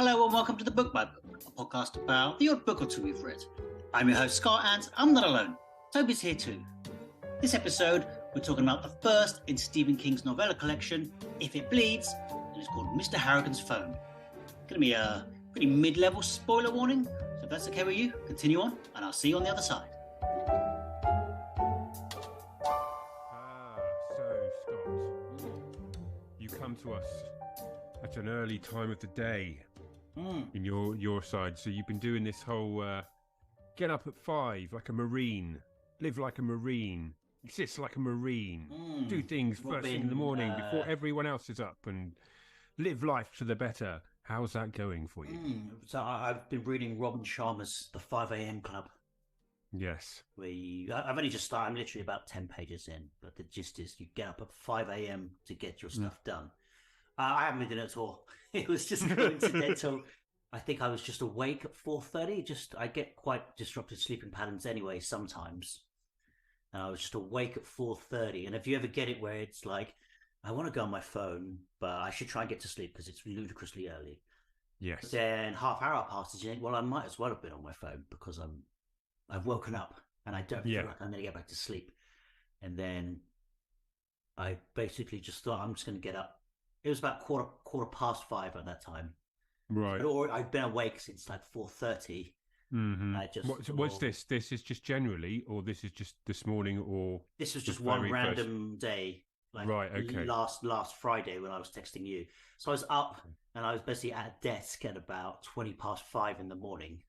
Hello and welcome to the Book by Book, a podcast about the odd book or two we've read. I'm your host Scott and I'm not alone. Toby's here too. This episode, we're talking about the first in Stephen King's novella collection, If It Bleeds, and it's called Mr. Harrigan's Phone. Going to be a pretty mid-level spoiler warning, so if that's okay with you, continue on and I'll see you on the other side. So Scott, you come to us at an early time of the day in your side. So you've been doing this whole get up at 5 like a marine, live like a marine, exist like a marine, do things first thing in the morning before everyone else is up, and live life to the better. How's that going for you? So I've been reading Robin Sharma's The 5 a.m. Club. Yes. I've only just started. I'm literally about 10 pages in, but the gist is you get up at 5 a.m. to get your stuff done. I haven't been doing it at all. It was just coincidental. I think I was just awake at 4:30. I get quite disrupted sleeping patterns anyway sometimes. And I was just awake at 4:30. And if you ever get it where it's like, I want to go on my phone, but I should try and get to sleep because it's ludicrously early. Yes. But then half hour passes, you think, well, I might as well have been on my phone because I've woken up and I don't feel like I'm going to get back to sleep. And then I basically just thought I'm just going to get up. It was about quarter past 5 at that time. Right. Or I'd been awake since like 4:30. Mm-hmm. What's this? This is just generally, or this is just this morning, or this was just one random day. Like right. Okay. Last Friday when I was texting you. So I was up and I was basically at a desk at about 20 past 5 in the morning.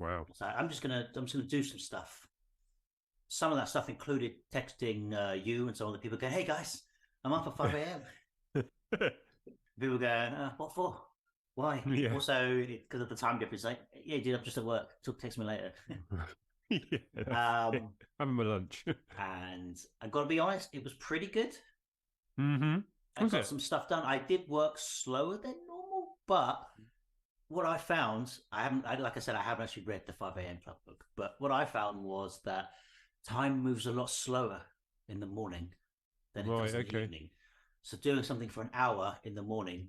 Wow. So I'm just gonna do some stuff. Some of that stuff included texting you and some other people going, "Hey guys, I'm up at 5 a.m." People going, "What for? Why?" Yeah. Also, because of the time difference, like, "Yeah, dude, I'm just at work. Text me later." I'm having my lunch. And I got to be honest, it was pretty good. Mm-hmm. I got some stuff done. I did work slower than normal, but what I found, like I said, I haven't actually read the 5 a.m. Club book, but what I found was that time moves a lot slower in the morning than it does in the evening. So doing something for an hour in the morning,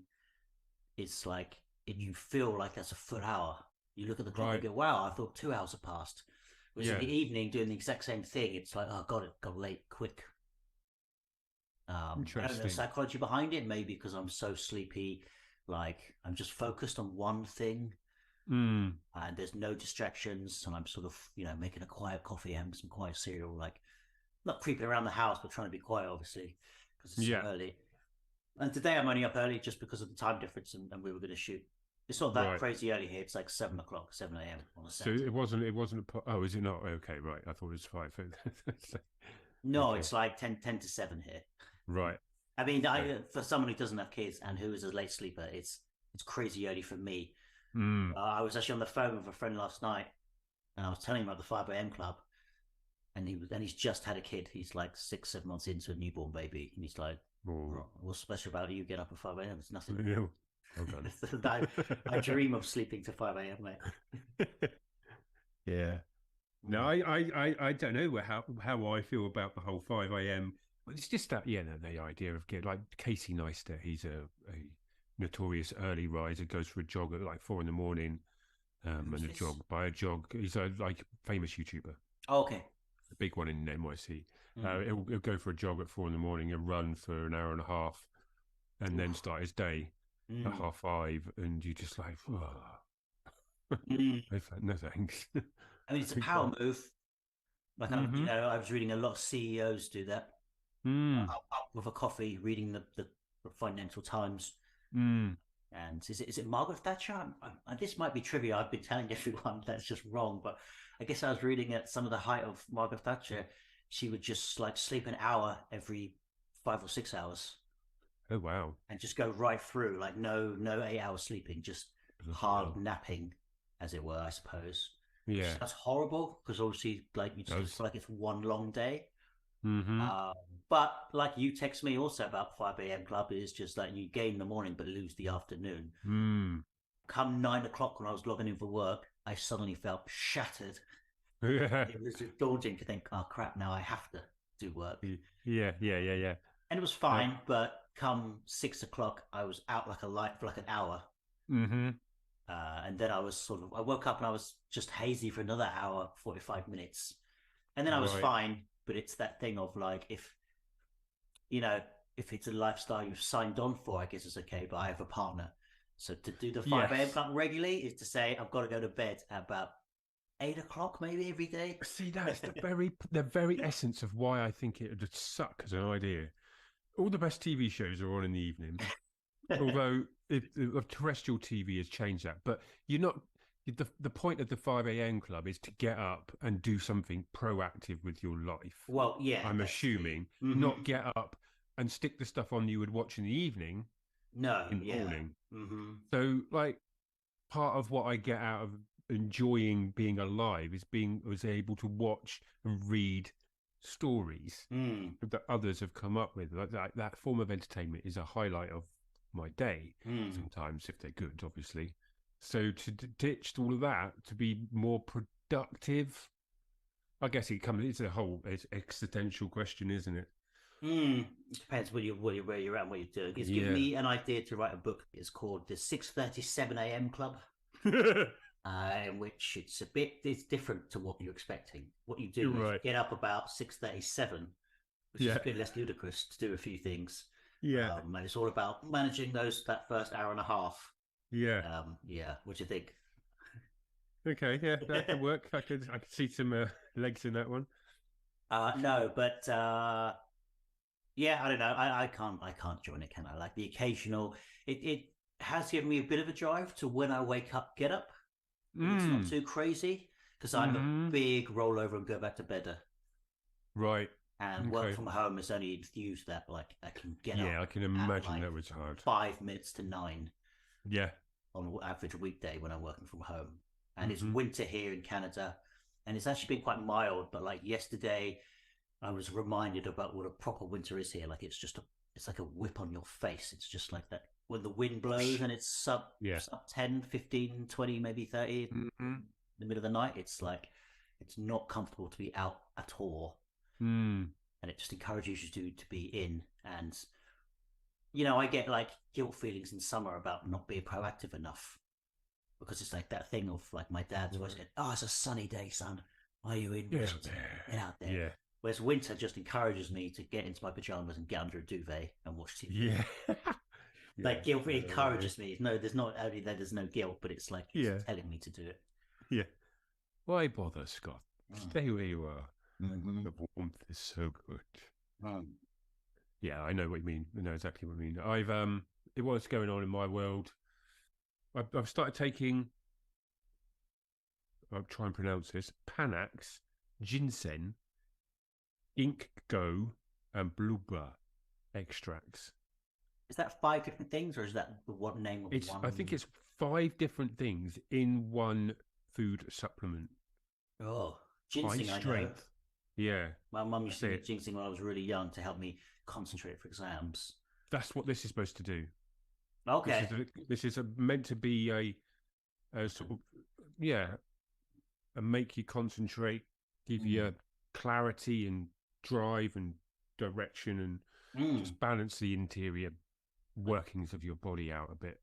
it's like, you feel like that's a full hour. You look at the clock and go, wow, I thought 2 hours have passed. Whereas in the evening, doing the exact same thing, it's like, oh, got late, quick. Interesting. I don't know the psychology behind it, maybe because I'm so sleepy, like I'm just focused on one thing. And there's no distractions, and I'm sort of, making a quiet coffee, having some quiet cereal, like not creeping around the house, but trying to be quiet, obviously, because it's so early. And today I'm only up early just because of the time difference, and we were going to shoot. It's not that crazy early here. It's like 7 a.m. on a Saturday. So it wasn't. Oh, is it not? Okay, right. I thought it was 5. No, it's like 10 to 7 here. Right. I mean, for someone who doesn't have kids and who is a late sleeper, it's crazy early for me. I was actually on the phone with a friend last night, and I was telling him about the 5 a.m. Club, and he's just had a kid. He's like 6-7 months into a newborn baby, and he's like, "What's special about it? You get up at 5 a.m. It's nothing." No. Oh, God. I dream of sleeping to 5 a.m. mate. Yeah. No, I don't know how I feel about the whole 5 a.m. But it's just that, the idea of like Casey Neistat, he's a notorious early riser, goes for a jog at like 4 a.m. A jog. He's a like famous YouTuber. Oh, okay. A big one in NYC. He'll go for a jog at 4 a.m. and run for an hour and a half, and then start his day at 5:30, and you just like, no thanks. I mean, it's a power move. Like I was reading a lot of CEOs do that. Up with a coffee, reading the Financial Times. And is it Margaret Thatcher? This might be trivia. I've been telling everyone that's just wrong, but I guess I was reading at some of the height of Margaret Thatcher. She would just like sleep an hour every 5 or 6 hours. Oh wow! And just go right through, like no 8 hours sleeping, just hard napping, as it were, I suppose. Yeah, that's horrible because obviously, like you just feel like it's one long day. Mm-hmm. But like you text me also about 5 a.m. Club is just like you gain the morning but lose the afternoon. Come 9 o'clock when I was logging in for work, I suddenly felt shattered. It was daunting to think, oh crap, now I have to do work. Yeah. And it was fine, but come 6 o'clock, I was out like a light for like an hour. And then I woke up and I was just hazy for another hour, 45 minutes. And then I was Right. fine. But it's that thing of like, you know, if it's a lifestyle you've signed on for, I guess it's okay. But I have a partner. So to do the 5 a.m. Yes. club regularly is to say, I've got to go to bed at about 8 o'clock, maybe every day. See, that's the very essence of why I think it would suck as an idea. All the best TV shows are on in the evening, although terrestrial TV has changed that. But you're not. The point of the 5 a.m. club is to get up and do something proactive with your life. Well, yeah, I'm assuming, not get up and stick the stuff on you would watch in the evening no, in the yeah. morning. So, like, part of what I get out of enjoying being alive is was able to watch and read stories that others have come up with. Like that form of entertainment is a highlight of my day. Sometimes, if they're good, obviously. So to ditch all of that to be more productive, I guess it's a whole existential question, isn't it? It depends where you're at and what you're doing. It's given me an idea to write a book. It's called the 6:37 a.m. Club. In which it's different to what you're expecting. What you do is get up about 6:37, which is a bit less ludicrous to do a few things. And it's all about managing that first hour and a half. What do you think? Okay, that could work. I could see some legs in that one. No, but I don't know. I can't join it, can I? Like the occasional, it has given me a bit of a drive to when I wake up, get up. It's not too crazy because I'm a big rollover and go back to bed. Right. And work from home has only infused that. Like I can get up. Yeah, I can imagine that was hard. 5 minutes to 9. Yeah. On an average weekday when I'm working from home. And it's winter here in Canada. And it's actually been quite mild. But like yesterday, I was reminded about what a proper winter is here. Like it's like a whip on your face. It's just like that. When the wind blows and it's sub 10, 15, 20, maybe 30 in the middle of the night, it's like it's not comfortable to be out at all. And it just encourages you to be in. And I get like guilt feelings in summer about not being proactive enough because it's like that thing of like my dad's always said, "Oh, it's a sunny day, son. Why are you in? Get out there." Yeah. Whereas winter just encourages me to get into my pajamas and get under a duvet and watch TV. Yeah. Like guilt encourages me. No, there's not only that there's no guilt, but it's like it's telling me to do it. Yeah. Why bother, Scott? Stay where you are. The warmth is so good. Yeah, I know what you mean. I know exactly what you mean. What's going on in my world. I've started taking. I'll try and pronounce this: Panax, ginseng, ink go, and blueberry extracts. Is that 5 different things, or is that the one name of one? I think it's 5 different things in one food supplement. Oh, ginseng! High strength. I know. Yeah, my mum used to eat ginseng when I was really young to help me concentrate for exams. That's what this is supposed to do. Okay. This is meant to be a sort of and make you concentrate, give you clarity and drive and direction, and just balance the interior workings of your body out a bit.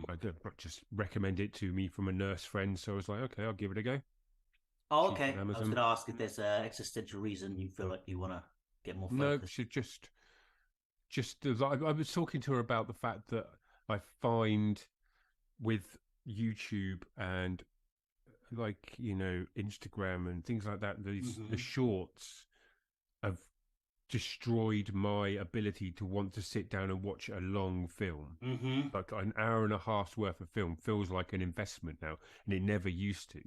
I just recommend it to me from a nurse friend, so I was like, okay, I'll give it a go. Oh, okay. I was going to ask if there's an existential reason you feel like you want to get more focused. No, just I was talking to her about the fact that I find with YouTube and like Instagram and things like that, the shorts have destroyed my ability to want to sit down and watch a long film. Like an hour and a half's worth of film feels like an investment now, and it never used to.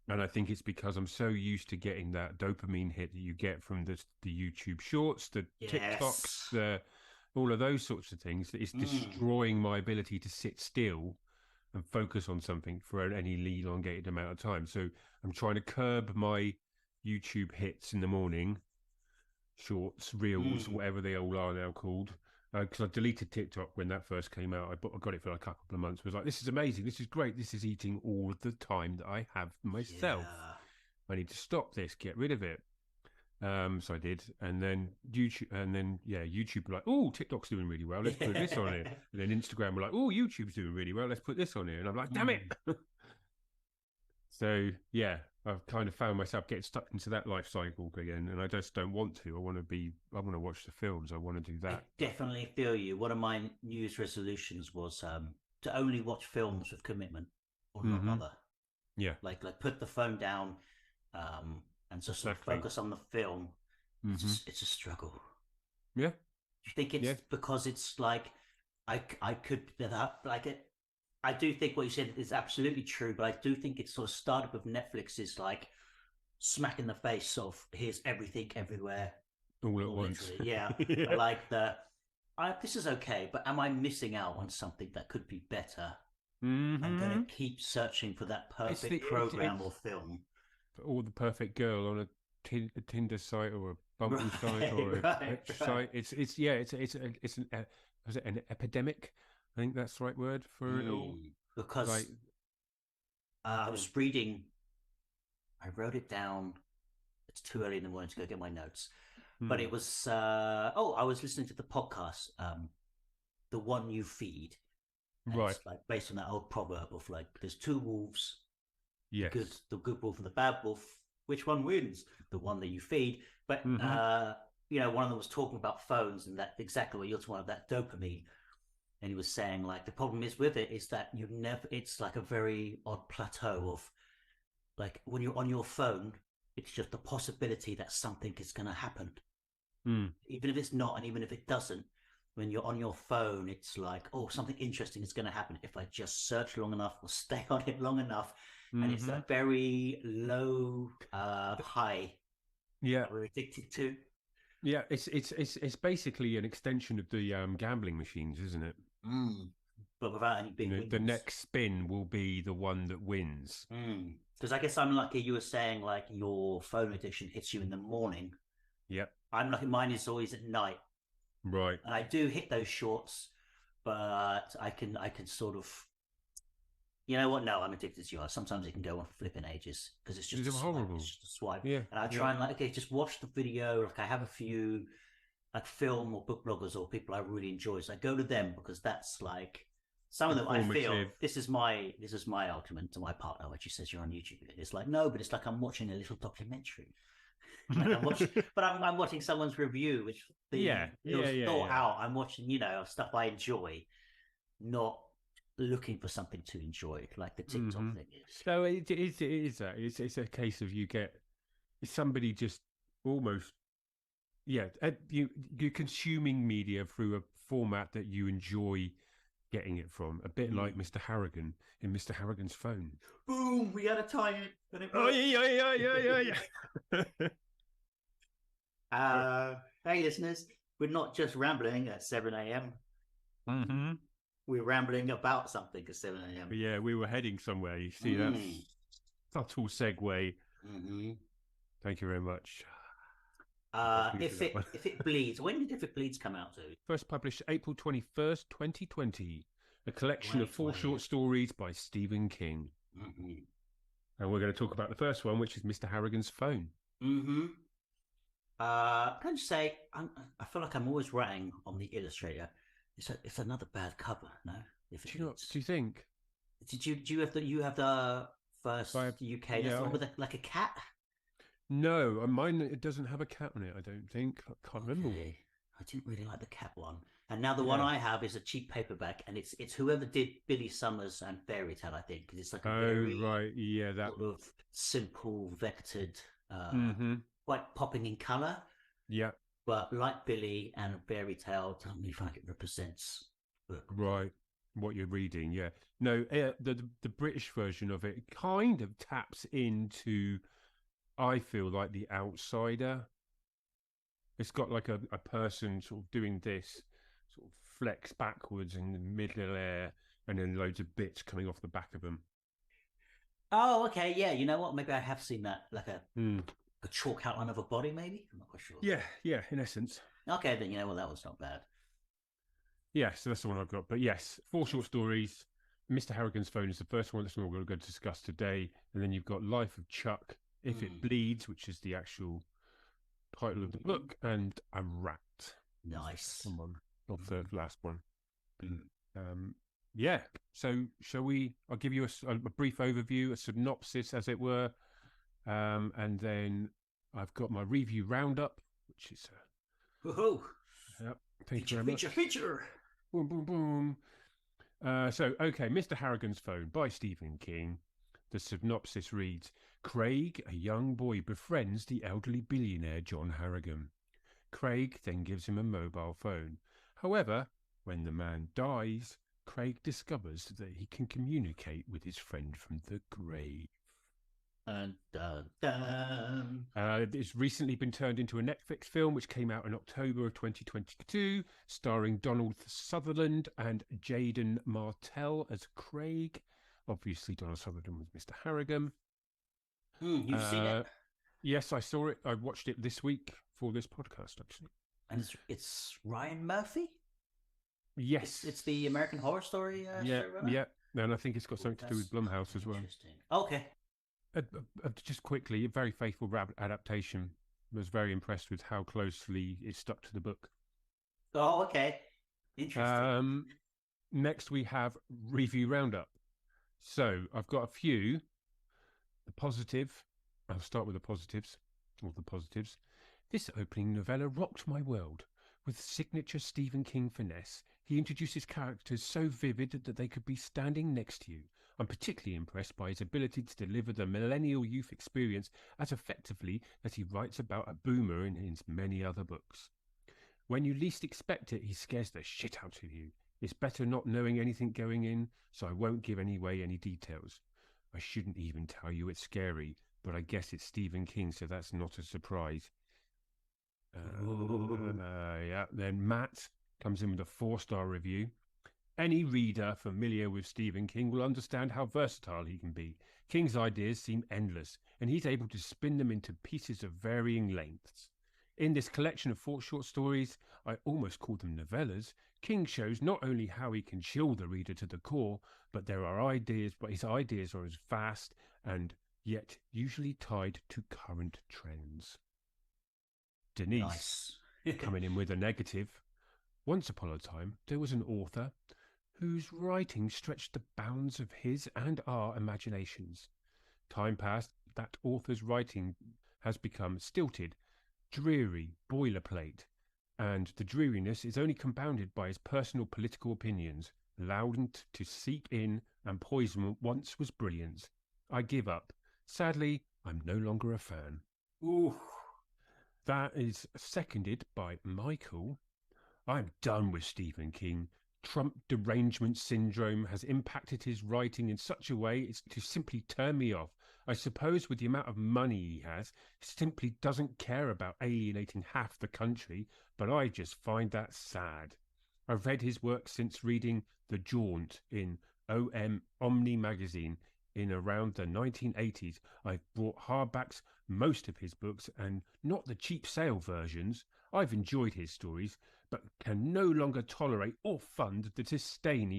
And I think it's because I'm so used to getting that dopamine hit that you get from the YouTube shorts, the TikToks, all of those sorts of things, that it's destroying my ability to sit still and focus on something for any elongated amount of time. So I'm trying to curb my YouTube hits in the morning, shorts, reels, whatever they all are now called. Because I deleted TikTok when that first came out. I got it for like a couple of months. I was like, this is amazing. This is great. This is eating all of the time that I have myself. I need to stop this, get rid of it. So I did, and then YouTube were like, oh, TikTok's doing really well. Let's put this on here. And then Instagram were like, oh, YouTube's doing really well. Let's put this on here. And I'm like, damn it. So yeah, I've kind of found myself getting stuck into that life cycle again, and I just don't want to. I want to watch the films. I want to do that. I definitely feel you. One of my New Year's resolutions was to only watch films with commitment or not bother. Yeah, like put the phone down, and just sort of focus on the film. It's a struggle. Yeah. Do you think it's because it's like I could like it? I do think what you said is absolutely true, but I do think it sort of started with Netflix is like smack in the face of here's everything everywhere all at once. Yeah. Like this is okay, but am I missing out on something that could be better? I'm going to keep searching for that perfect program or film. Or the perfect girl on a Tinder site or a Bumble site or a site. It's an epidemic? I think that's the right word for it all. Because I was reading, I wrote it down. It's too early in the morning to go get my notes. But it was, I was listening to the podcast, The One You Feed. Right. It's like based on that old proverb of like, there's two wolves. Yes. The good wolf and the bad wolf. Which one wins? The one that you feed. But, one of them was talking about phones and that exactly what you're talking about, that dopamine. And he was saying, like, the problem is with it is that it's like a very odd plateau of, like, when you're on your phone, it's just the possibility that something is going to happen. Even if it's not, and even if it doesn't, when you're on your phone, it's like, oh, something interesting is going to happen if I just search long enough or stay on it long enough. And it's a very low high that we're addicted to. Yeah, it's basically an extension of the gambling machines, isn't it? But without any big wins. The next spin will be the one that wins. Because I guess I'm lucky. You were saying like your phone addiction hits you in the morning. Yep. I'm lucky. Mine is always at night. Right. And I do hit those shorts, but I can sort of. You know what? No, I'm addicted to yours. Sometimes it can go on for flipping ages because it's just horrible. It's just a swipe. Yeah. And I try and just watch the video. Like I have a few like film or book bloggers or people I really enjoy. So I go to them because that's like some of them I feel this is my argument to my partner, which she says you're on YouTube. It's like no, but it's like I'm watching a little documentary. Like I'm watching someone's review, which thought out. I'm watching stuff I enjoy, not looking for something to enjoy, like the TikTok thing is. So it is that. It's a case of somebody just almost, you're consuming media through a format that you enjoy getting it from. A bit like Mr. Harrigan in Mr. Harrigan's phone. Boom! We had to tie it. But it hey, listeners, we're not just rambling at 7 a.m. We're rambling about something at 7 a.m. Yeah, we were heading somewhere. You see that subtle segue. Thank you very much. If it bleeds, when did If It Bleeds come out to? First published April 21st, 2020. A collection of 4 short stories by Stephen King. And we're going to talk about the first one, which is Mr. Harrigan's Phone. Can I just say, I feel like I'm always writing on the Illustrator. It's another bad cover, no? Do you think? Do you have the first UK one with like a cat? No, mine it doesn't have a cat on it. I don't think. I can't remember. I didn't really like the cat one, and now the one I have is a cheap paperback, and it's whoever did Billy Summers and Fairy Tale, I think, because it's like that sort of simple vectored, quite popping in color. Yeah. But like Billy and Fairy Tale, don't really feel like it represents right what you're reading. Yeah, no, the British version of it kind of taps into, I feel like, The Outsider. It's got like a person sort of doing this, sort of flex backwards in the middle air, and then loads of bits coming off the back of them. Oh, okay, yeah. You know what? Maybe I have seen that, like a chalk outline of a body, maybe? I'm not quite sure. Yeah, in essence. Okay, then you know what? That was not bad. Yeah, so that's the one I've got. But yes, 4 short stories. Mr. Harrigan's Phone is the first one. That's the one we're going to discuss today. And then you've got Life of Chuck, If It Bleeds, which is the actual title of the book, and a rat. Nice. Someone of the last one. Yeah. So shall we? I'll give you a brief overview, a synopsis, as it were, and then I've got my review roundup, which is. Woohoo! Yep. Thank you very much. Feature. Boom, boom, boom. Okay, Mr. Harrigan's Phone by Stephen King. The synopsis reads: Craig, a young boy, befriends the elderly billionaire John Harrigan. Craig then gives him a mobile phone. However, when the man dies, Craig discovers that he can communicate with his friend from the grave. It's recently been turned into a Netflix film, which came out in October of 2022, starring Donald Sutherland and Jaden Martell as Craig. Obviously, Donald Sutherland was Mr. Harrigan. You've seen it? Yes, I saw it. I watched it this week for this podcast, actually. And it's Ryan Murphy? Yes. It's the American Horror Story showrunner? Yeah. And I think it's got something to do with Blumhouse as well. Interesting. Okay. Just quickly, a very faithful adaptation. I was very impressed with how closely it stuck to the book. Oh, okay. Interesting. Next, we have review roundup. So I've got a few. The positive. I'll start with the positives. All the positives. This opening novella rocked my world. With signature Stephen King finesse, he introduces characters so vivid that they could be standing next to you. I'm particularly impressed by his ability to deliver the millennial youth experience as effectively as he writes about a boomer in his many other books. When you least expect it, he scares the shit out of you. It's better not knowing anything going in, so I won't give away any details. I shouldn't even tell you it's scary, but I guess it's Stephen King, so that's not a surprise. Then Matt comes in with a 4-star review. Any reader familiar with Stephen King will understand how versatile he can be. King's ideas seem endless, and he's able to spin them into pieces of varying lengths. In this collection of 4 short stories, I almost call them novellas, King shows not only how he can chill the reader to the core, but his ideas are as vast and yet usually tied to current trends. Denise, coming in with a negative. Once upon a time, there was an author whose writing stretched the bounds of his and our imaginations. Time passed, that author's writing has become stilted, dreary, boilerplate, and the dreariness is only compounded by his personal political opinions, allowed to seep in and poison what once was brilliance. I give up. Sadly, I'm no longer a fan. Ooh. That is seconded by Michael. I'm done with Stephen King. Trump derangement syndrome has impacted his writing in such a way as to simply turn me off. I suppose with the amount of money he has, he simply doesn't care about alienating half the country, but I just find that sad. I've read his work since reading The Jaunt in Omni magazine in around the 1980s. I've bought hardbacks most of his books and not the cheap sale versions. I've enjoyed his stories, but can no longer tolerate or fund the disdain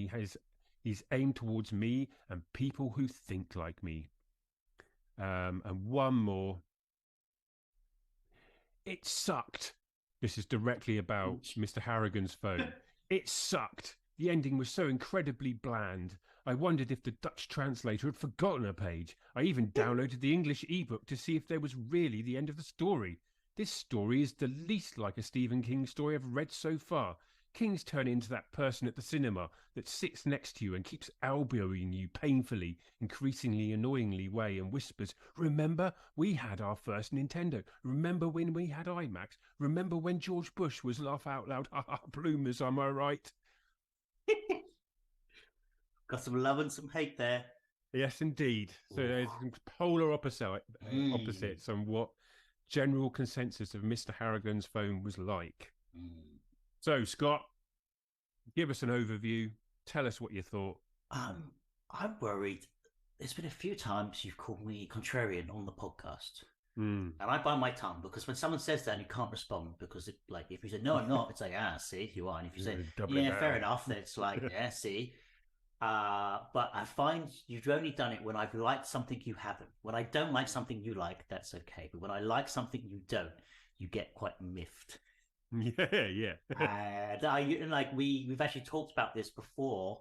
he's aimed towards me and people who think like me. And one more. It sucked. This is directly about Mr. Harrigan's Phone. It sucked. The ending was so incredibly bland. I wondered if the Dutch translator had forgotten a page. I even downloaded the English ebook to see if there was really the end of the story. This story is the least like a Stephen King story I've read so far. King's turning into that person at the cinema that sits next to you and keeps elbowing you painfully, increasingly annoyingly way and whispers, "Remember, we had our first Nintendo. Remember when we had IMAX? Remember when George Bush was laugh out loud? Ha ha, bloomers, am I right?" Got some love and some hate there. Yes, indeed. So there's some polar opposites on what general consensus of Mr. Harrigan's Phone was like. So, Scott, give us an overview. Tell us what you thought. I'm worried. There's been a few times you've called me contrarian on the podcast. And I bite my tongue because when someone says that and you can't respond because if you say, "No, I'm not," it's like, see, you are. And if you say, "Yeah, fair enough," then it's like, "Yeah, see." But I find you've only done it when I've liked something you haven't. When I don't like something you like, that's okay. But when I like something you don't, you get quite miffed. Yeah. And we've actually talked about this before,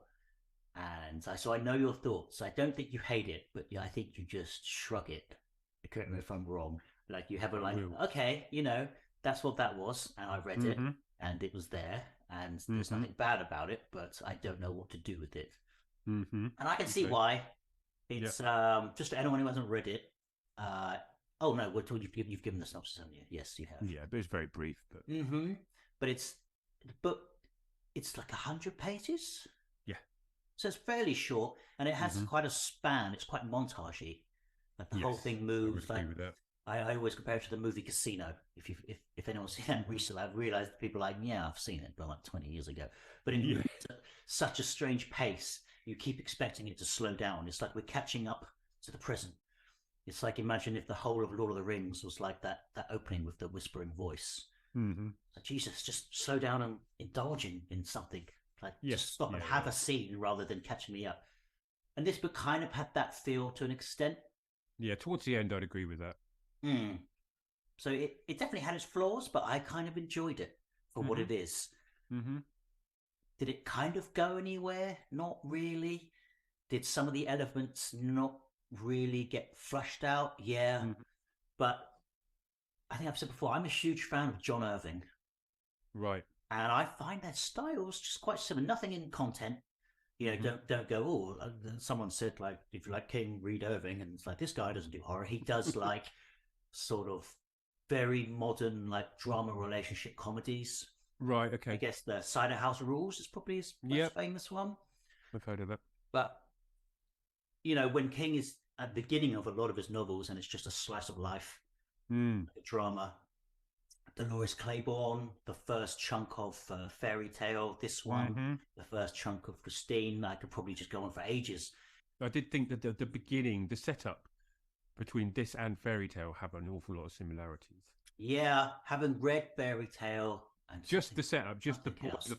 and so I know your thoughts. I don't think you hate it, but I think you just shrug it. Correct me if I'm wrong. Like you have okay, that's what that was, and I read it, and it was there, and there's nothing bad about it, but I don't know what to do with it. And I can see why. It's just for anyone who hasn't read it. Oh no, you've given the synopsis, haven't you? Yes, you have. Yeah, but it's very brief. But but the book, it's like 100 pages. Yeah, so it's fairly short, and it has quite a span. It's quite montagey. Like the whole thing moves. I always compare it to the movie Casino. If anyone's seen that recently, I've realized that people are like, yeah, I've seen it, but like 20 years ago. But in such a strange pace, you keep expecting it to slow down. It's like we're catching up to the present. It's like, imagine if the whole of Lord of the Rings was like that opening with the whispering voice. Like, Jesus, just slow down and indulge in something. Like, just stop and have a scene rather than catching me up. And this book kind of had that feel to an extent. Yeah, towards the end, I'd agree with that. So it definitely had its flaws, but I kind of enjoyed it for what it is. Did it kind of go anywhere? Not really. Did some of the elements not really get flushed out? Yeah. But I think I've said before, I'm a huge fan of John Irving. Right. And I find their styles just quite similar. Nothing in content. Don't go, oh, someone said, like, if you like King, read Irving. And it's like, this guy doesn't do horror. He does, like, sort of very modern, like, drama relationship comedies. Right, okay. I guess the Cider House Rules is probably his most famous one. I've heard of that. But, when King is at the beginning of a lot of his novels and it's just a slice of life, like a drama. Dolores Claiborne, the first chunk of Fairy Tale, this one, the first chunk of Christine. I could probably just go on for ages. I did think that the beginning, the setup between this and Fairy Tale have an awful lot of similarities. Yeah, having read Fairy Tale and just the setup, just the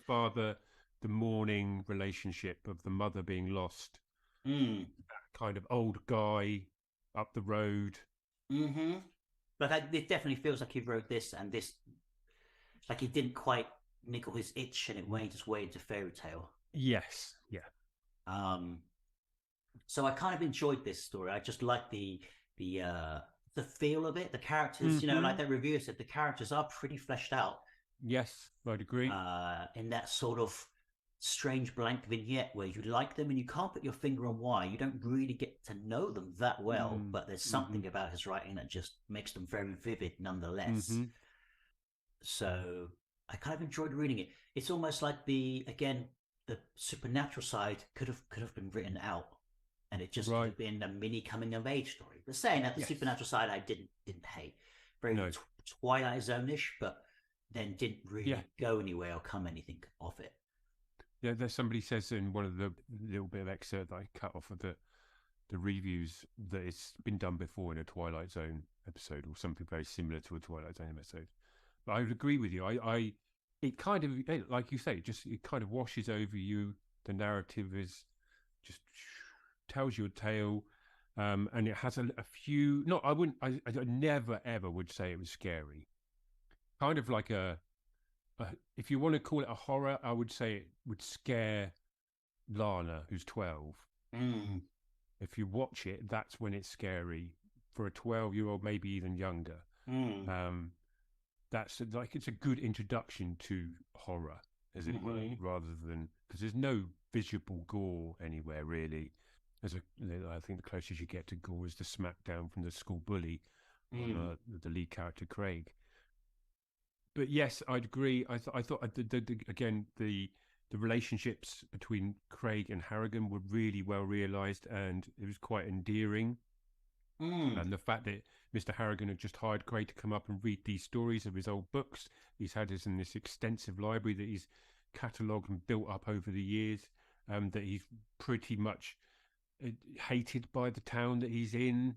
father, the mourning relationship of the mother being lost, that kind of old guy up the road. But it definitely feels like he wrote this and this, like he didn't quite niggle his itch and it made its way into Fairy Tale. Yes, yeah. So I kind of enjoyed this story. I just like the feel of it. The characters, like that reviewer said, the characters are pretty fleshed out. Yes, I'd agree. In that sort of strange blank vignette where you like them and you can't put your finger on why. You don't really get to know them that well, but there's something about his writing that just makes them very vivid nonetheless. So I kind of enjoyed reading it. It's almost like the supernatural side could have been written out and it just could have been a mini coming of age story. But saying that, the supernatural side I didn't hate. Very Twilight Zone-ish, but then didn't really go anywhere or come anything off it. Yeah, there's somebody says in one of the little bit of excerpt that I cut off of the reviews that it's been done before in a Twilight Zone episode or something very similar to a Twilight Zone episode. But I would agree with you. It kind of, like you say, it kind of washes over you. The narrative is just tells you a tale, and it has a few. No, I never ever would say it was scary. Kind of like if you want to call it a horror, I would say it would scare Lana, who's 12. If you watch it, that's when it's scary. For a 12-year-old, maybe even younger. That's like, it's a good introduction to horror, as it were, rather than, because there's no visible gore anywhere, really. I think the closest you get to gore is the smackdown from the school bully on the lead character, Craig. But yes, I'd agree. I thought again the relationships between Craig and Harrigan were really well realised, and it was quite endearing. And the fact that Mr. Harrigan had just hired Craig to come up and read these stories of his old books, he's had in this extensive library that he's catalogued and built up over the years, that he's pretty much hated by the town that he's in.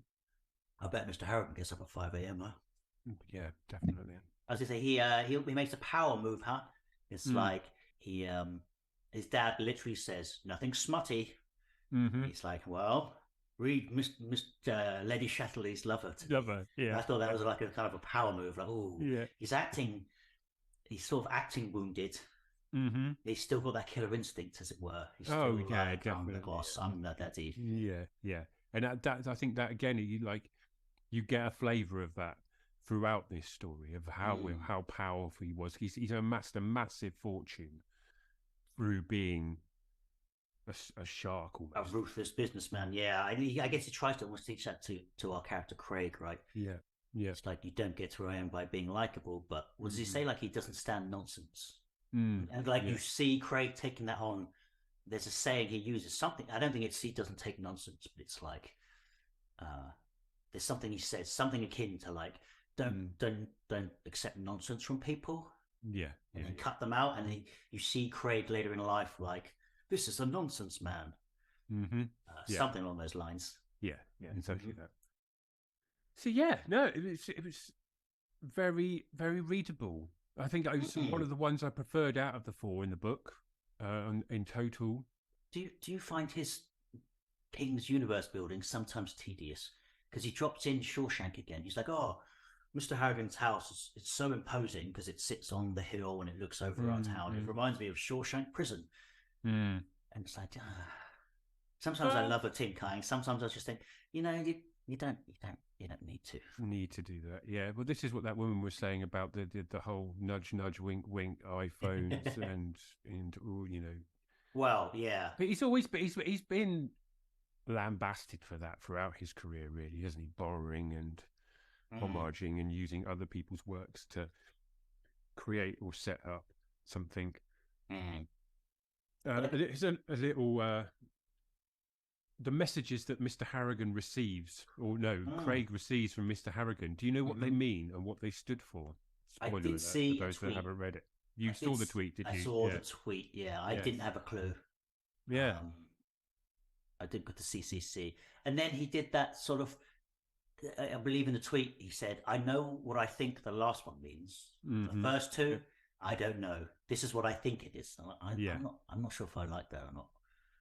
I bet Mr. Harrigan gets up at 5 a.m. Huh? Yeah, definitely. As I say, he makes a power move, huh? It's like his dad literally says nothing smutty. He's like, well, read Mr. Lady Chatterley's lover to me. Lover, yeah, I thought that yeah, was like a kind of a power move. Like, oh, yeah. he's acting, he's sort of acting wounded. Mm-hmm. He's still got that killer instinct, as it were. He's Oh still yeah, like, I'm the definitely. boss, I'm the daddy. Yeah, yeah. And that I think that again, you get a flavour of that throughout this story of how powerful he was. He's amassed a massive fortune through being a shark A almost. ruthless businessman. Yeah, I guess he tries to almost teach that to our character Craig, right? Yeah, yeah. It's like you don't get to where I am by being likable, but what does he say? Like he doesn't stand nonsense, and like Yeah. you see Craig taking that on. There's a saying he uses something. I don't think he doesn't take nonsense, but it's like uh, there's something he says, something akin to like don't accept nonsense from people, Yeah, and yeah, then yeah. cut them out. And you see Craig later in life like this is a nonsense man, Mm-hmm. Yeah, something along those lines. yeah, yeah, exactly Mm-hmm. that. So yeah, no, it was very very readable. I think it was one Mm-mm. of the ones I preferred out of the four in the book, in total. Do you find his King's Universe building sometimes tedious? Because he drops in Shawshank again. He's like, oh, Mr. Harrigan's house is it's so imposing because it sits on the hill and it looks over our town. It Mm-hmm. reminds me of Shawshank Prison. Mm. And it's like, sometimes I Well, love a Tim Kying. Sometimes I just think, you don't need to. need to do that. Yeah, well, this is what that woman was saying about the whole nudge nudge wink wink iPhones and all, Well, yeah. But he's been lambasted for that throughout his career, really, hasn't he? Borrowing and Mm, homaging and using other people's works to create or set up something. mm. It's a little the messages that Mr. Harrigan receives, or no, Mm, Craig receives from Mr. Harrigan. Do you know what they mhm. mean and what they stood for? I Spoiler did alert for see a those that tweet. haven't read it. You saw the tweet, did I you? saw Yeah, the tweet. Yeah, I yeah, didn't have a clue. yeah. Um, I did go to CCC, and then he did that sort of. I believe in the tweet he said, "I know what I think the last one means. The Mm-hmm. first Yeah, two, I don't know. This is what I think it is. yeah. I'm not. I'm not sure if I like that or not."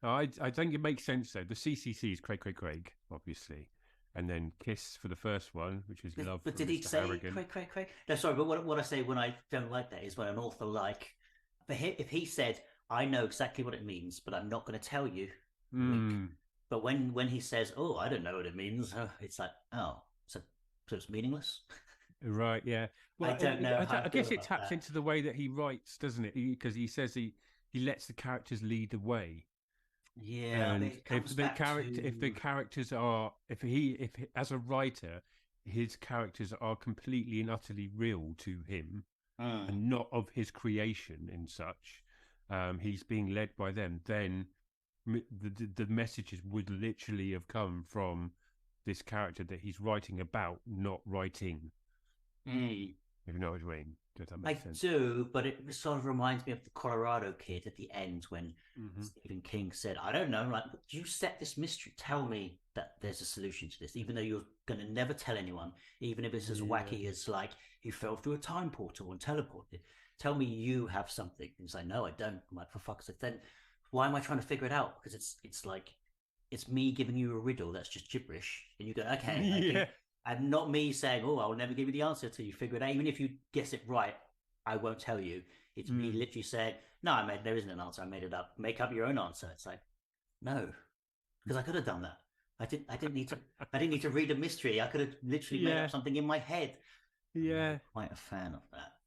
I think it makes sense though. The CCC is Craig, Craig, Craig, obviously, and then Kiss for the first one, which is Love But from did he Mr. say Harrigan. Craig, Craig, Craig? No, sorry. But what I say when I don't like that is when an author like, for him, if he said, "I know exactly what it means, but I'm not going to tell you," wink. Mm, But when he says, "Oh, I don't know what it means," it's like, oh, so it's meaningless. right, yeah. I Well, don't know how I I feel guess it about taps that. into the way that he writes, doesn't it? Because he says he lets the characters lead the way. Yeah, but And it comes back if the to characters are if as a writer his characters are completely and utterly real to him mm, and not of his creation and such, he's being led by them, then the messages would literally have come from this character that he's writing about, not writing. mm. If you know what I mean, does that I make sense? do, but it sort of reminds me of the Colorado kid at the end when Mm-hmm. Stephen King said, "I don't know, like, you set this mystery. Tell me that there's a solution to this, even though you're going to never tell anyone, even if it's as Yeah. wacky as like you fell through a time portal and teleported. Tell me you have something." And he's like, "No, I don't." I'm like, "For fuck's sake, then why am I trying to figure it out? Because it's like it's me giving you a riddle that's just gibberish, and you go, okay, I think." Yeah. And not me saying, "Oh, I'll never give you the answer till you figure it out." Even if you guess it right, I won't tell you. It's me Mm. literally saying, "No, there isn't an answer. I made it up. Make up your own answer." It's like, no, because I could have done that. I didn't need to. I didn't need to read a mystery. I could have literally made up Yeah. something in my head. I'm Yeah. not quite a fan of that.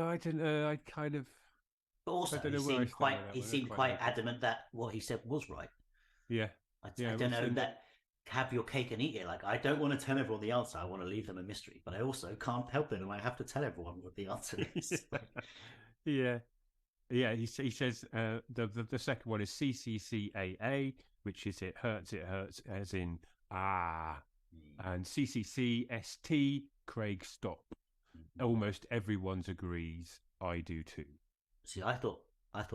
I don't know. But I also, don't know where I stand with that he one. I seemed quite quite like it. adamant that what he said was right. Yeah. I Yeah. don't Well, know so that have your cake and eat it. Like I don't want to tell everyone the answer. I want to leave them a mystery, but I also can't help it, and I have to tell everyone what the answer is. yeah. Yeah. He says the second one is CCCAA, which is it hurts, as in ah, and CCCST, Craig, stop. Almost everyone's agrees. I do too. See, I thought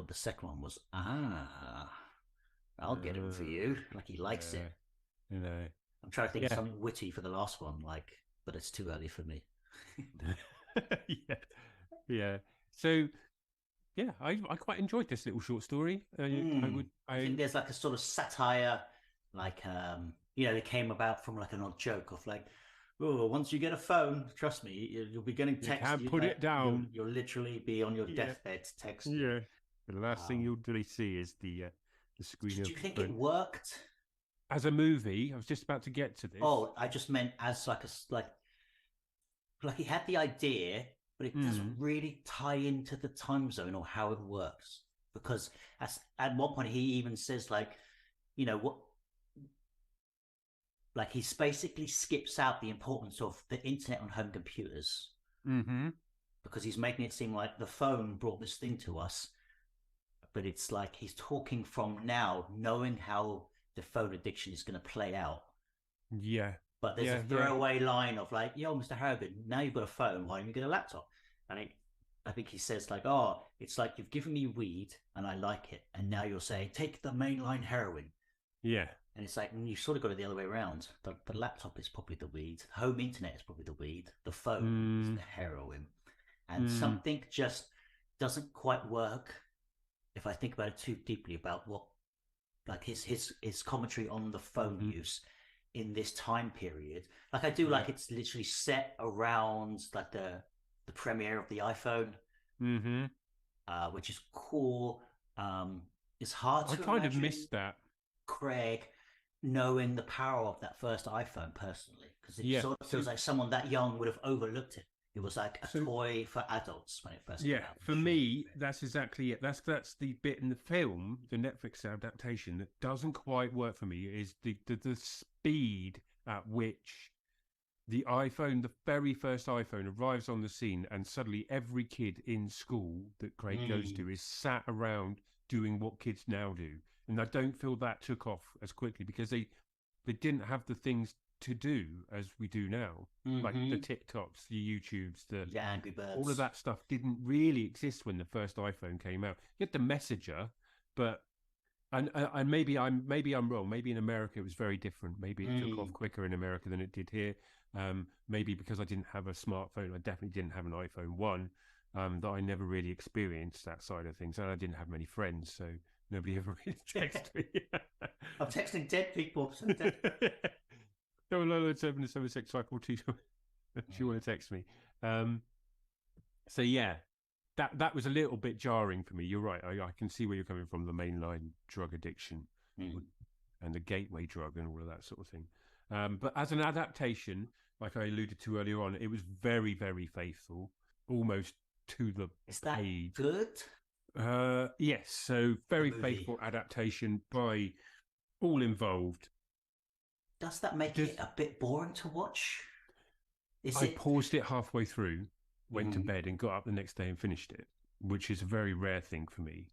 the second one was I'll get him for you. Like he likes Uh, it. you know. I'm trying to think of Yeah. something witty for the last one, like, but it's too early for me. yeah. Yeah. So yeah, I quite enjoyed this little short story. Do you think there's like a sort of satire, like they came about from like an odd joke of like, oh, once you get a phone, trust me, you'll be getting You text. can't put Like it down. you'll literally be on your Yeah, deathbed texting. yeah. The last thing Um, you'll really see is the screen did of you the think it phone. worked? As a movie, I was just about to get to this. Oh, I just meant as like like he had the idea, but it doesn't Hmm. really tie into the time zone or how it works. Because at one point he even says like, what, like he basically skips out the importance of the internet on home computers Mm-hmm. because he's making it seem like the phone brought this thing to us, but it's like he's talking from now, knowing how the phone addiction is going to play out. Yeah. But there's a Yeah. Very. throwaway line of like, "Yo, Mr. Harrigan, now you've got a phone. Why don't you get a laptop?" And I think he says like, "Oh, it's like you've given me weed and I like it, and now you're saying take the mainline heroin." Yeah. And it's like you sort of got it the other way around. The laptop is probably the weed. Home internet is probably the weed. The phone is Mm, the heroin. And mm, something just doesn't quite work if I think about it too deeply about what like his commentary on the phone mm-hmm. use in this time period. Like I do Yeah. like it's literally set around like the premiere of the iPhone, Mm-hmm. which is cool. Um, it's hard I to kind of imagine missed that. Craig knowing the power of that first iPhone personally, because it Yeah. sort of So feels like someone that young would have overlooked it. It was like a so toy for adults when it first came yeah, out. for me, that's exactly it. That's the bit in the film, the Netflix adaptation that doesn't quite work for me is the speed at which the iPhone, the very first iPhone, arrives on the scene, and suddenly every kid in school that Craig goes Mm, to is sat around doing what kids now do. And I don't feel that took off as quickly because they didn't have the things to do as we do now, like the mm-hmm. TikToks, the YouTubes, the Yeah, Angry all of Birds. that stuff didn't really exist when the first iPhone came out. You had the Messenger, but and maybe I'm wrong. Maybe in America it was very different. Maybe it took off Mm. quicker in America than it did here. Maybe because I didn't have a smartphone, I definitely didn't have an iPhone one. That I never really experienced that side of things, and I didn't have many friends, so nobody ever really texted me. I'm texting dead people. So dead. No, no, no, 776 cycle two. If you want to text me. Um, so yeah, that was a little bit jarring for me. You're right. I can see where you're coming from. The mainline drug addiction Mm. and the gateway drug and all of that sort of thing. But as an adaptation, like I alluded to earlier on, it was very, very faithful, almost to the Is that page. good? Yes, so The very movie. faithful adaptation by all involved. Does that make it Does a bit boring to watch? Is I it? paused it halfway through, went to Mm. bed, and got up the next day and finished it, which is a very rare thing for me.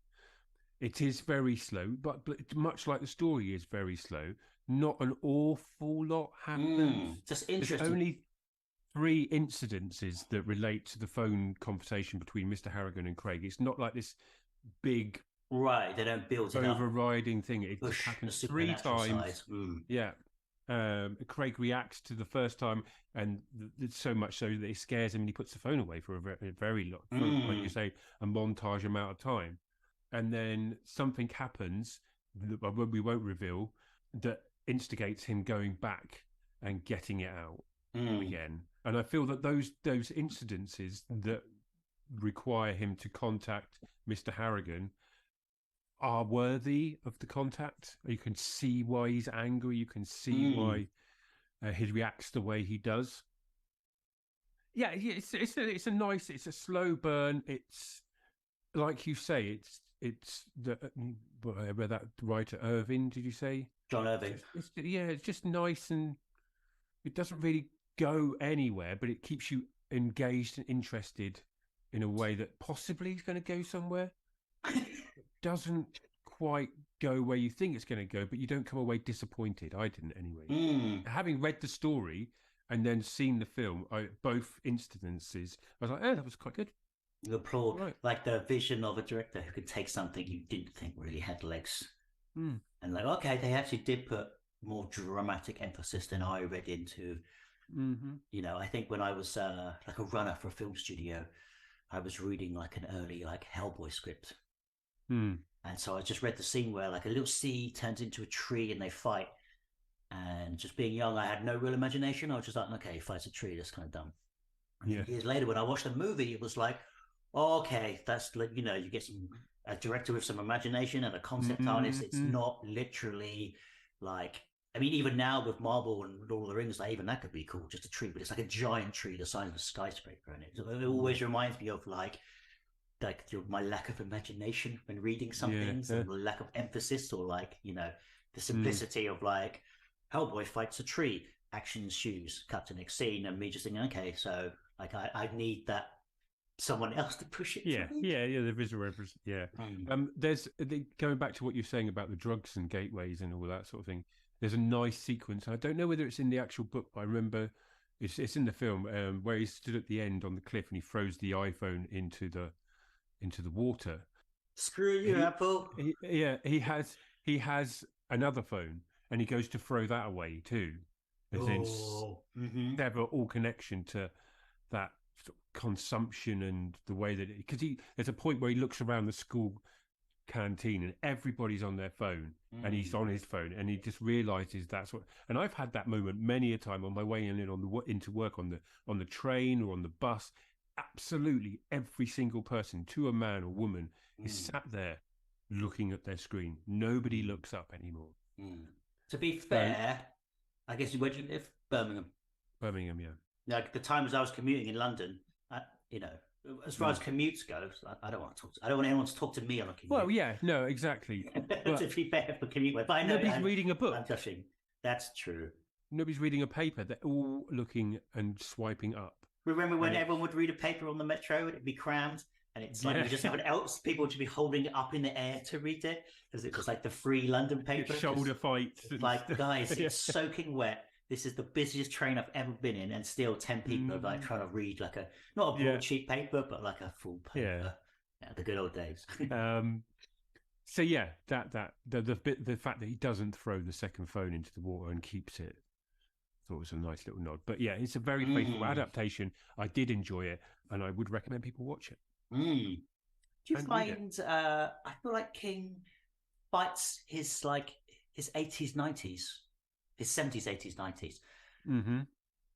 It is very slow, but much like the story is very slow. Not an awful lot happens. Just There's interesting. only three incidences that relate to the phone conversation between Mr. Harrigan and Craig. It's not like this big Right. They don't build it up. overriding thing. It just Push the happens three supernatural side. times. Yeah. Craig reacts to the first time, and so much so that it scares him, and he puts the phone away for a very, very long, for, like you Mm. say, a montage amount of time. And then something happens that we won't reveal that instigates him going back and getting it out Mm. again. And I feel that those incidences that require him to contact Mr. Harrigan are worthy of the contact. You can see why he's angry. You can see Mm. why he reacts the way he does. Yeah, it's a nice, it's a slow burn. It's like you say, it's the whatever that writer Irving, did you say? John Irving. Yeah, it's just nice, and it doesn't really go anywhere, but it keeps you engaged and interested in a way that possibly is going to go somewhere. Doesn't quite go where you think it's going to go, but you don't come away disappointed. I didn't anyway. Mm. Having read the story and then seen the film, both instances, I was like, oh, that was quite good. You applaud Right. like the vision of a director who could take something you didn't think really had legs Mm. and like, okay, they actually did put more dramatic emphasis than I read into. Hmm. I think when I was like a runner for a film studio, I was reading like an early like Hellboy script. Mm. And so I just read the scene where like a little sea turns into a tree and they fight. And just being young, I had no real imagination. I was just like, okay, he fights a tree. That's kind of dumb. And Yeah. then years later, when I watched the movie, it was like, oh, okay, that's like, you get a director with some imagination and a concept artist. It's Mm-hmm. not literally like, I mean, even now with Marvel and Lord of the Rings, like even that could be cool, just a tree, but it's like a giant tree the size of a skyscraper, and it always reminds me of like my lack of imagination when reading some Yeah. things, and the lack of emphasis, or like the Mm. simplicity of like Hellboy fights a tree, action ensues, cut to next scene, and me just thinking, okay, so like I need that someone else to push it for Yeah, me. yeah, yeah. The visual reference. Yeah. There's going back to what you're saying about the drugs and gateways and all that sort of thing. There's a nice sequence. I don't know whether it's in the actual book, but I remember it's in the film where he stood at the end on the cliff and he throws the iPhone into the water. Screw you, He, Apple. yeah, he has another phone and he goes to throw that away too, as in Oh, mm-hmm. sever all connection to that sort of consumption and the way that because he there's a point where he looks around the school canteen and everybody's on their phone and he's on his phone and he just realizes that's what. And I've had that moment many a time on my way in on the into work on the train or on the bus. Absolutely every single person, to a man or woman, is sat there looking at their screen. Nobody looks up anymore. To be So fair, I guess where do you live? Birmingham. Birmingham, yeah. Like the times I was commuting in London, you know, as far as commutes go, I don't want to talk. I don't want anyone to talk to me on a Well, commute. yeah, no, exactly. To But be fair for commute, but I know nobody's reading a I'm book. touching. That's true. Nobody's reading a paper. They're all looking and swiping up. Remember when And everyone would read a paper on the metro? It'd be crammed, and it's like yeah, you just have else people would be holding it up in the air to read it because it was like the free London paper. shoulder fights. And Like, stuff. guys, Yeah. it's soaking wet. This is the busiest train I've ever been in, and still 10 people are like trying to read like not a Yeah, broadsheet paper, but like a full yeah. paper. Yeah, the good old days. Um, so yeah, the fact that he doesn't throw the second phone into the water and keeps it, I thought was a nice little nod. But yeah, it's a very faithful adaptation. I did enjoy it, and I would recommend people watch it Mm. Do you and read it. find I feel like King fights his 80s, 90s, his 70s, 80s, 90s. Mm-hmm.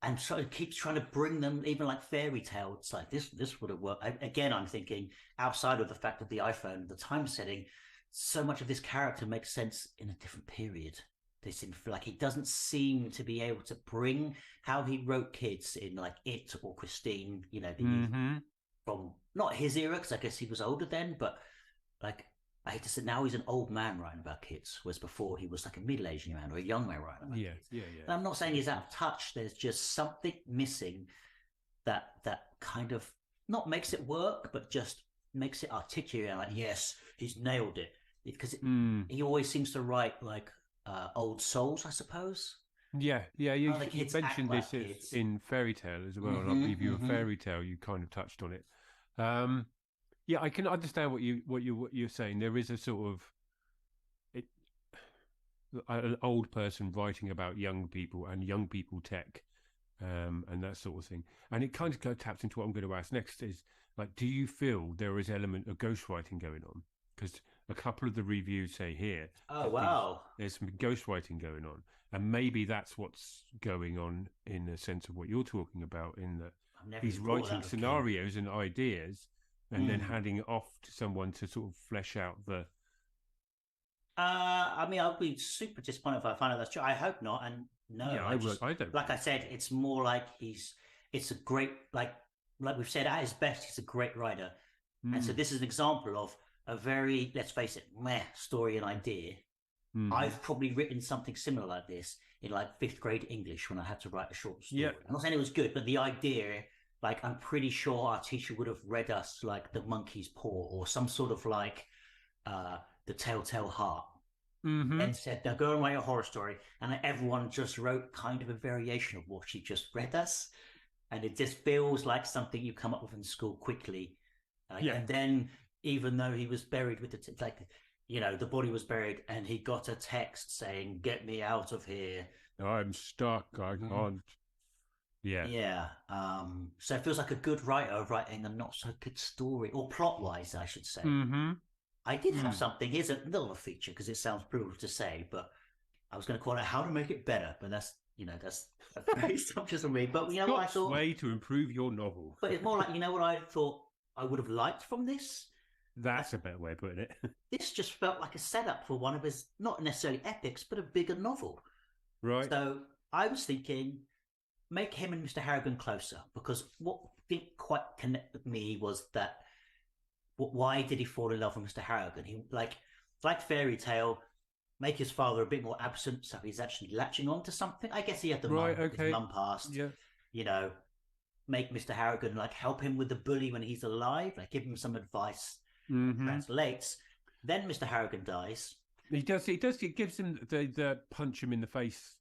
And so it keeps trying to bring them even like fairy tale. It's like this would have worked. Again, I'm thinking outside of the fact of the iPhone, the time setting, so much of this character makes sense in a different period. They seem like he doesn't seem to be able to bring how he wrote kids in like It or Christine, the Mm-hmm. from not his era, because I guess he was older then, but like I hate to say now he's an old man writing about kids, whereas before he was like a middle-aged man or a young man writing about Yeah, kids. yeah, yeah. And I'm not saying he's out of touch. There's just something missing that kind of not makes it work, but just makes it articulate. And like, yes, he's nailed it because Mm. he always seems to write like old souls, I suppose. Yeah, yeah. How the You kids act mentioned like this kids. in Fairy Tale as well, and I Mm-hmm, believe you were mm-hmm. Fairy Tale. You kind of touched on it. Um, yeah, I can understand what you're saying. There is a sort of it, an old person writing about young people and young people tech, and that sort of thing. And it kind of taps into what I'm going to ask next. Is like, do you feel there is element of ghostwriting going on? Because a couple of the reviews say here Oh that wow. there's some ghostwriting going on, and maybe that's what's going on in the sense of what you're talking about. In that I've never he's even thought of writing that with King. scenarios and ideas, and then Mm. handing it off to someone to sort of flesh out the. I mean, I'll be super disappointed if I find out that's true. I hope not. And no, Yeah, I just, I don't like I think so. said, it's more like it's a great, like we've said, at his best, he's a great writer. And so Mm, this is an example of a very, let's face it, meh story and idea. mm-hmm. I've probably written something similar like this in like fifth grade English when I had to write a short Yeah, story. I'm not saying it was good, but the idea, like, I'm pretty sure our teacher would have read us like The Monkey's Paw or some sort of like uh, The Telltale Heart mm-hmm. and said, now go and write a horror story. And everyone just wrote kind of a variation of what she just read us. And it just feels like something you come up with in school quickly. Yeah. And then, even though he was buried with the body was buried and he got a text saying, get me out of here. I'm stuck. I can't. Yeah. Yeah. So it feels like a good writer writing a not so good story, or plot wise, I should say. Mm-hmm. I did have Mm. something. Here's a little feature because it sounds brutal to say, but I was going to call it How to Make It Better, but that's very sumptuous of me. But you know what I Scott's thought? way to improve your novel. But it's more like, you know what I thought I would have liked from this? That's a better way of putting it. This just felt like a setup for one of his, not necessarily epics, but a bigger novel. Right. So I was thinking, make him and Mr. Harrigan closer, because what didn't quite connect with me was that why did he fall in love with Mr. Harrigan? He like fairy tale, make his father a bit more absent, so he's actually latching on to something. I guess he had the Right, mum, okay. his mum passed. Yeah. You know, make Mr. Harrigan like help him with the bully when he's alive, like give him some advice. Translates. Then Mr. Harrigan dies. He does. He does. It gives him the punch him in the face.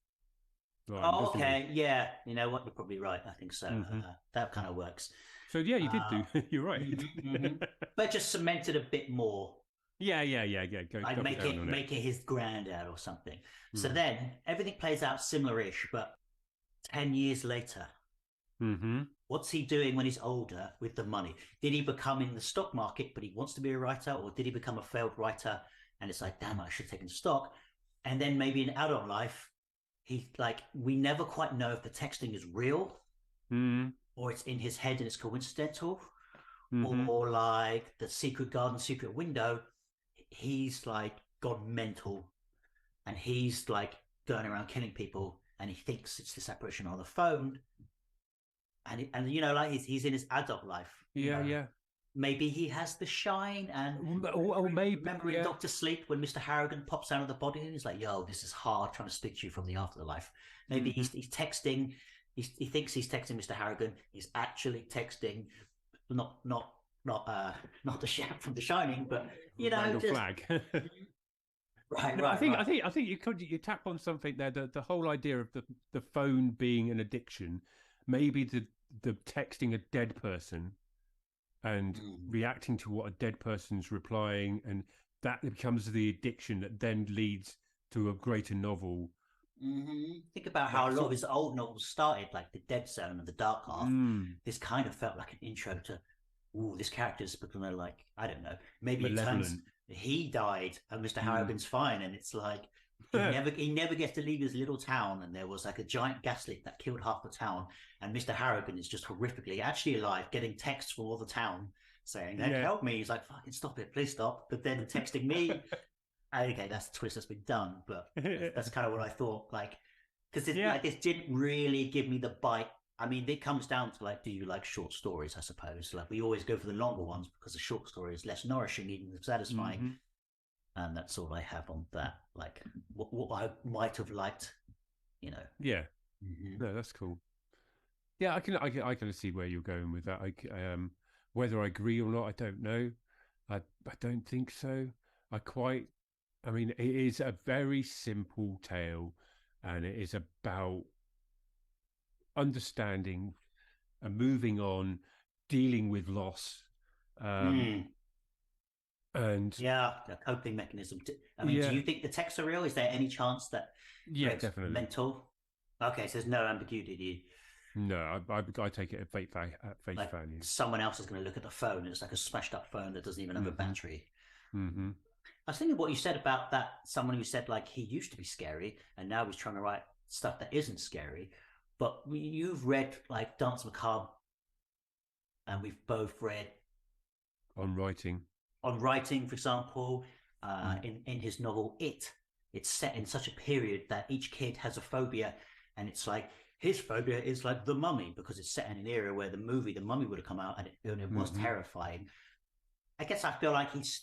Line, okay, yeah. You know what? You're probably right. I think so. That kind of works. So yeah, you did do. You're right. But just cemented a bit more. Yeah. Go, like make it his granddad or something. So then everything plays out similar-ish, but 10 years later. What's he doing when he's older with the money? Did he become in the stock market, but he wants to be a writer, or did he become a failed writer? And it's like, damn, I should have taken stock. And then maybe in adult life, we never quite know if the texting is real, or it's in his head and it's coincidental, or like the secret garden, secret window, he's like gone mental, and he's like going around killing people, and he thinks it's this apparition on the phone. And you know, like he's in his adult life. Yeah. Maybe he has the shine, and or maybe remember in Doctor Sleep when Mr. Harrigan pops out of the body and he's like, "Yo, this is hard trying to speak to you from the afterlife." Maybe he's texting. He thinks he's texting Mr. Harrigan. He's actually texting, not the chef from The Shining, but you know, Randall Flagg. Right. I think you tap on something there. The whole idea of the phone being an addiction, maybe the texting a dead person and reacting to what a dead person's replying, and that becomes the addiction that then leads to a greater novel. Think about how a lot of his old novels started, like The Dead Zone and The Dark Half. This kind of felt like an intro to, this character's becoming like, I don't know, maybe it turns he died and Mr. Harrigan's fine, and it's like he never gets to leave his little town, and there was like a giant gas leak that killed half the town, and Mr. Harrigan is just horrifically actually alive, getting texts from all the town saying, help me. He's like, fucking stop it, please stop. But then texting me. Okay, that's the twist that's been done, but that's kind of what I thought, like, because this didn't really give me the bite. I mean, it comes down to like, do you like short stories? I suppose like we always go for the longer ones because the short story is less nourishing, even satisfying. And that's all I have on that. Like what I might have liked, you know. Yeah. No, that's cool. Yeah, I can see where you're going with that. Whether I agree or not, I don't know. I don't think so. I mean, it is a very simple tale, and it is about understanding and moving on, dealing with loss. And a coping mechanism. I mean, do you think the texts are real? Is there any chance that definitely mental? Okay, so there's no ambiguity. No, I take it at face like value. Someone else is going to look at the phone. It's like a smashed up phone that doesn't even have a battery. I was thinking what you said about that. Someone who said like he used to be scary and now he's trying to write stuff that isn't scary. But you've read like Dance Macabre, and we've both read on writing, for example, in his novel It's set in such a period that each kid has a phobia, and it's like his phobia is like The Mummy because it's set in an era where the movie The Mummy would have come out and it was terrifying. I guess I feel like he's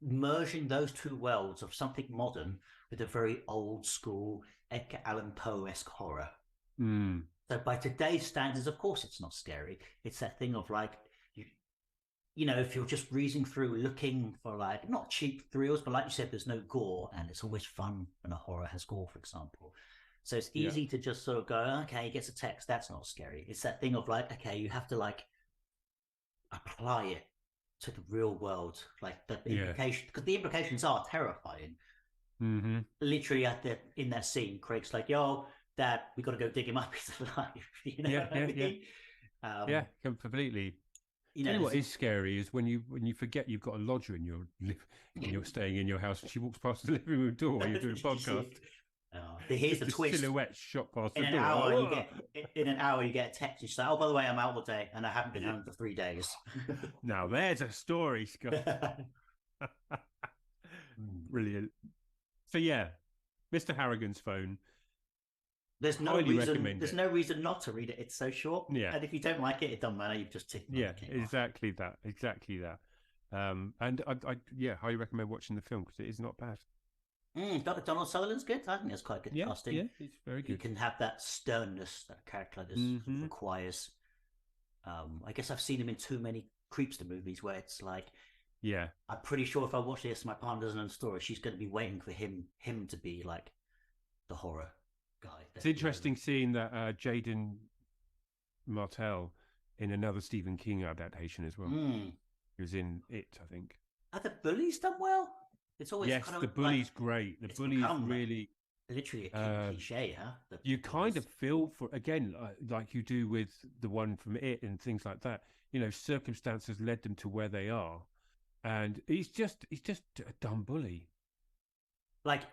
merging those two worlds of something modern with a very old school Edgar Allan Poe-esque horror. So by today's standards, of course, it's not scary. It's that thing of like, you know, if you're just breezing through looking for like, not cheap thrills, but like you said, there's no gore, and it's always fun when a horror has gore, for example. So it's easy to just sort of go, okay, he gets a text, that's not scary. It's that thing of like, okay, you have to like apply it to the real world, like the implication, because the implications are terrifying. Literally in that scene, Craig's like, yo, Dad, we got to go dig him up, he's alive. You know what I mean? Completely. you Tell know, you what is scary is when you forget you've got a lodger in your when you're staying in your house and she walks past the living room door while you're doing a podcast. Here's Just the the twist. silhouette shot past In the an door. hour, you Oh! get in an hour you get a text. You say, "Oh, by the way, I'm out all day and I haven't been home for 3 days." Now there's a story, Scott. Brilliant. So yeah, Mr. Harrigan's phone. There's no Highly reason. recommend There's it. no reason not to read it. It's so short. Yeah. And if you don't like it, it doesn't matter. You've just ticked. Yeah, exactly that. Exactly that. And I highly recommend watching the film because it is not bad. Donald Sutherland's good. I think that's quite good casting. Yeah, it's very good. He can have that sternness that a character like this requires. I guess I've seen him in too many Creepster movies where it's like, yeah, I'm pretty sure if I watch this, my partner doesn't know the story. She's going to be waiting for him to be like the horror guy. It's interesting seeing that Jaden Martell in another Stephen King adaptation as well. He was in It, I think. Are the bullies done well? It's always yes, the bully's great. The bully's really literally a cliche, huh? You kind of feel for again, like you do with the one from It and things like that. You know, circumstances led them to where they are, and he's just a dumb bully. Like,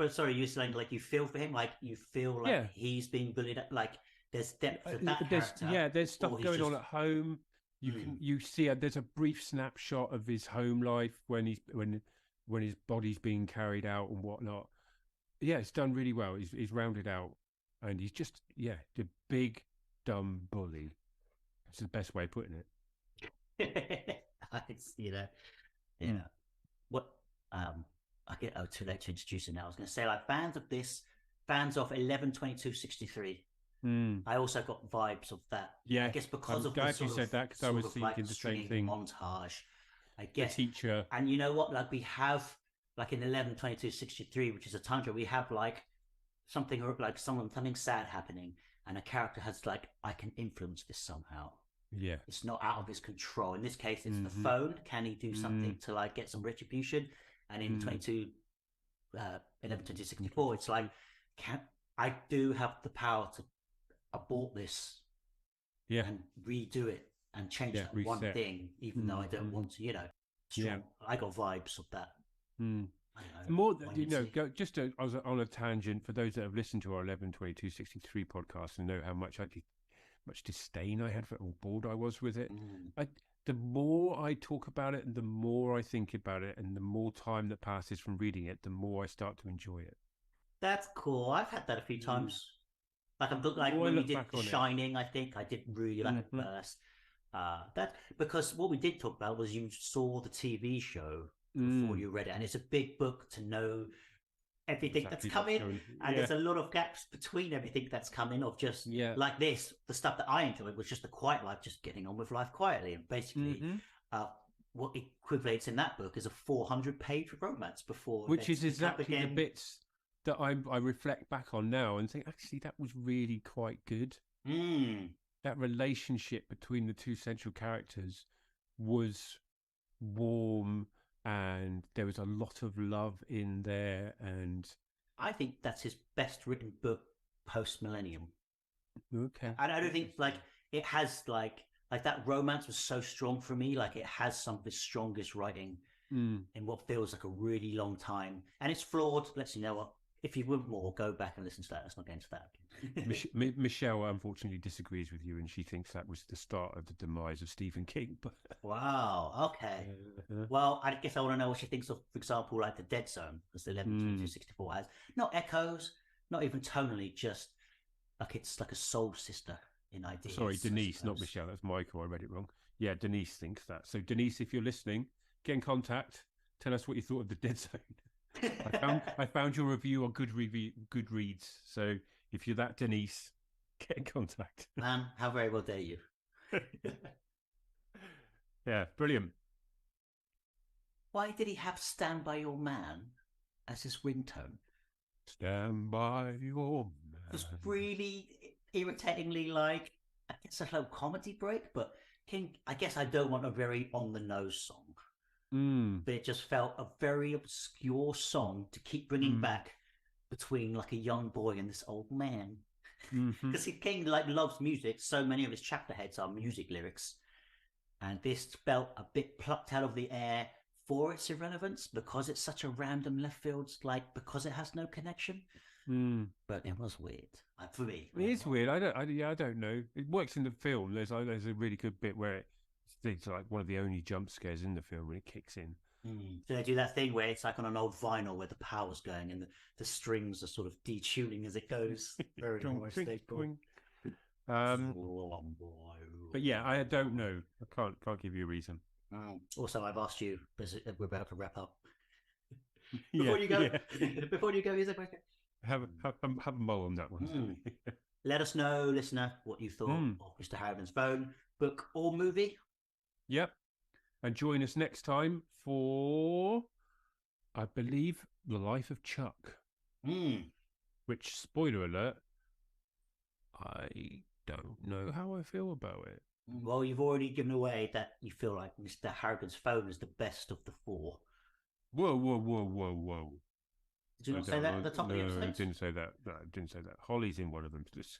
sorry, you're saying like you feel for him, like you feel like he's being bullied. Like there's depth to that character. There's stuff going on at home. You see there's a brief snapshot of his home life when his body's being carried out and whatnot. Yeah, it's done really well. He's rounded out, and he's just the big dumb bully. That's the best way of putting it. What I get too late to introduce it now. I was going to say like fans of 11/22/63. I also got vibes of that. Yeah, I guess because I'm of glad you said that because I was thinking the same thing. Montage. I guess the teacher, and you know what? Like we have like in 11/22/63, which is a time where we have like something sad happening, and a character has like I can influence this somehow. Yeah, it's not out of his control. In this case, it's the phone. Can he do something to like get some retribution? And in 11/22/64, it's like I do have the power to abort this, and redo it and change that one thing, even though I don't want to. I got vibes of that. More, just on a tangent for those that have listened to our 11/22/63 podcast and know how much disdain I had for or bored I was with it. The more I talk about it and the more I think about it and the more time that passes from reading it, the more I start to enjoy it. That's cool. I've had that a few times. Like when we did The Shining, I think I did really like it first. That because what we did talk about was you saw the TV show before you read it, and it's a big book to know everything that's coming, and there's a lot of gaps between everything that's coming. Of just like this, the stuff that I enjoyed was just the quiet life, just getting on with life quietly, and basically, what equivalates in that book is a 400-page romance before, which is exactly the bits that I reflect back on now and think actually that was really quite good. That relationship between the two central characters was warm. And there was a lot of love in there, and I think that's his best written book post millennium. Okay, and I don't think like it has like that romance was so strong for me. Like it has some of his strongest writing in what feels like a really long time, and it's flawed. Let's you know what. If you want more, go back and listen to that. Let's not get into that again. Michelle unfortunately disagrees with you, and she thinks that was the start of the demise of Stephen King. But wow, okay. Well, I guess I want to know what she thinks of, for example, like The Dead Zone, as the 11/22/64 has. Not echoes, not even tonally, just like it's like a soul sister in ideas. Sorry, Denise, not Michelle. That's Michael. I read it wrong. Yeah, Denise thinks that. So Denise, if you're listening, get in contact. Tell us what you thought of The Dead Zone. I found your review on Goodreads. So if you're that Denise, get in contact. Man, how very well dare you? Yeah, brilliant. Why did he have "Stand By Your Man" as his ringtone? Stand by your man. It was really irritatingly like, I guess a low comedy break, but King, I guess I don't want a very on the nose song. But it just felt a very obscure song to keep bringing back between like a young boy and this old man. Because King like loves music. So many of his chapter heads are music lyrics. And this felt a bit plucked out of the air for its irrelevance because it's such a random left field, like because it has no connection. But it was weird for me. It is weird. I don't know. It works in the film. There's a really good bit where it's like one of the only jump scares in the film when it kicks in. So they do that thing where it's like on an old vinyl where the power's going and the strings are sort of detuning as it goes. Very nice. But yeah, I don't know. I can't give you a reason. Also, I've asked you. We're about to wrap up. Before you go, is it okay? Have a mull on that one. Let us know, listener, what you thought of Mr. Harrigan's Phone, book or movie. Yep. And join us next time for, I believe, The Life of Chuck. Which, spoiler alert, I don't know how I feel about it. Well, you've already given away that you feel like Mr. Harrigan's Phone is the best of the four. Whoa. Did you not say that at the top of the episode? No, I didn't say that. No, I didn't say that. Holly's in one of them. It's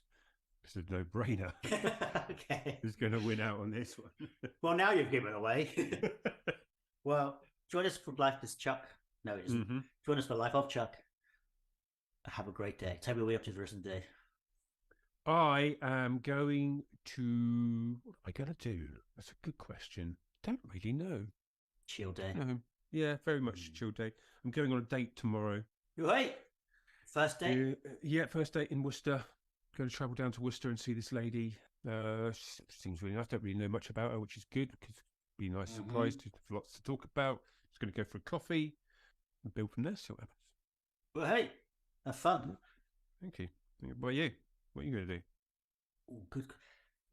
a no-brainer. Okay. Who's going to win out on this one? Well, now you've given away. Well, join us for Life is Chuck. No, it isn't. Mm-hmm. Join us for Life of Chuck. Have a great day. Tell me what you're up to the rest of the day. I am going to... What am I going to do? That's a good question. Don't really know. Chill day. No. Yeah, very much chill day. I'm going on a date tomorrow. Wait. First date? Yeah, first date in Worcester. Going to travel down to Worcester and see this lady. She seems really nice. Don't really know much about her, which is good because it'd be a nice surprise to have lots to talk about. Just going to go for a coffee and build from there. See what happens. Well, hey, have fun. Thank you. What about you? What are you going to do? Oh, good.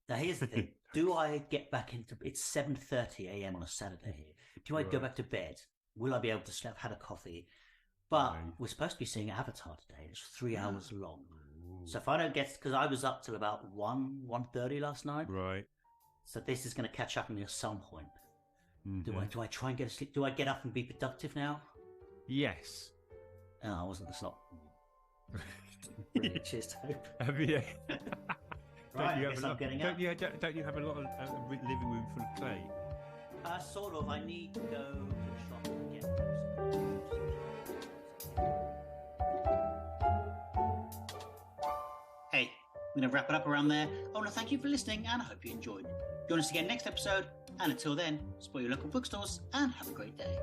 Now, here's the thing. Do I get back into... It's 7:30 a.m. on a Saturday here. Do I go back to bed? Will I be able to sleep, had a coffee? But we're supposed to be seeing Avatar today. It's 3 hours long. So if I don't get... Because I was up till about 1:30 last night. Right. So this is going to catch up with me at some point. Mm-hmm. Do I try and get to sleep? Do I get up and be productive now? Yes. Oh, I wasn't. That's not... Brilliant. Cheers, Tope. Have you... Right, don't you have a lot of living room full of clay? Sort of. I need to go to the shop and get Hey, I'm going to wrap it up around there. I want to thank you for listening and I hope you enjoyed. Join us again next episode, and until then, support your local bookstores and have a great day.